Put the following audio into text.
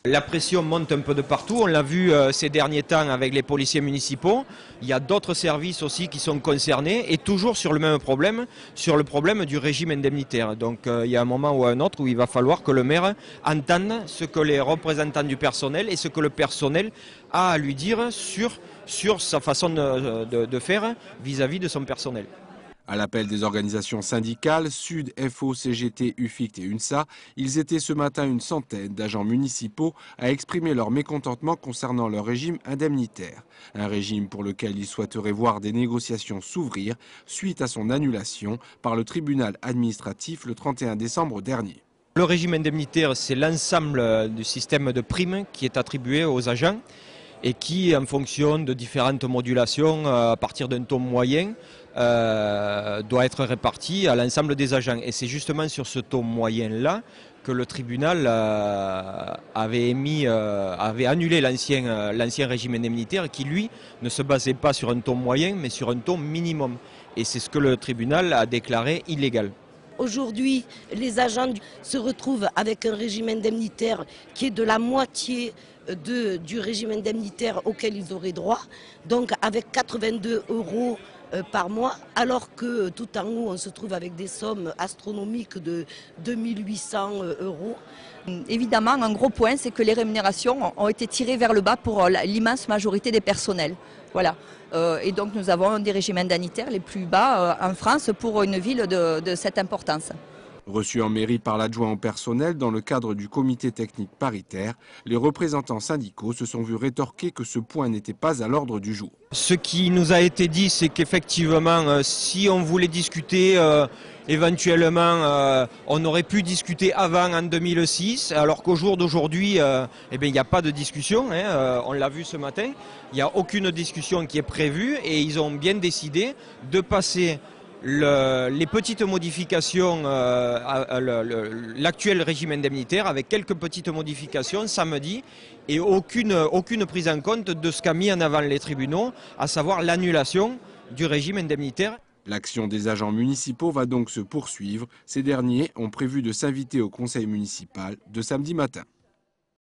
La pression monte un peu de partout, on l'a vu ces derniers temps avec les policiers municipaux. Il y a d'autres services aussi qui sont concernés et toujours sur le même problème, sur le problème du régime indemnitaire. Donc il y a un moment ou un autre où il va falloir que le maire entende ce que les représentants du personnel et ce que le personnel a à lui dire sur sa façon de faire vis-à-vis de son personnel. À l'appel des organisations syndicales, Sud, FO, CGT, UFICT et UNSA, ils étaient ce matin une centaine d'agents municipaux à exprimer leur mécontentement concernant leur régime indemnitaire. Un régime pour lequel ils souhaiteraient voir des négociations s'ouvrir suite à son annulation par le tribunal administratif le 31 décembre dernier. Le régime indemnitaire, c'est l'ensemble du système de primes qui est attribué aux agents et qui, en fonction de différentes modulations à partir d'un taux moyen, doit être réparti à l'ensemble des agents. Et c'est justement sur ce taux moyen-là que le tribunal avait annulé l'ancien régime indemnitaire qui, lui, ne se basait pas sur un taux moyen, mais sur un taux minimum. Et c'est ce que le tribunal a déclaré illégal. Aujourd'hui, les agents se retrouvent avec un régime indemnitaire qui est de la moitié du régime indemnitaire auquel ils auraient droit, donc avec 82 € par mois, alors que tout en haut, on se trouve avec des sommes astronomiques de 2800 €. Évidemment, un gros point, c'est que les rémunérations ont été tirées vers le bas pour l'immense majorité des personnels. Voilà. Et donc nous avons un des régimes indemnitaires les plus bas en France pour une ville de cette importance. Reçus en mairie par l'adjoint au personnel dans le cadre du comité technique paritaire, les représentants syndicaux se sont vus rétorquer que ce point n'était pas à l'ordre du jour. Ce qui nous a été dit, c'est qu'effectivement, si on voulait discuter, éventuellement, on aurait pu discuter avant, en 2006, alors qu'au jour d'aujourd'hui, il n'y a pas de discussion, on l'a vu ce matin, il n'y a aucune discussion qui est prévue et ils ont bien décidé de passer les petites modifications, l'actuel régime indemnitaire avec quelques petites modifications samedi et aucune prise en compte de ce qu'a mis en avant les tribunaux, à savoir l'annulation du régime indemnitaire. L'action des agents municipaux va donc se poursuivre. Ces derniers ont prévu de s'inviter au conseil municipal de samedi matin.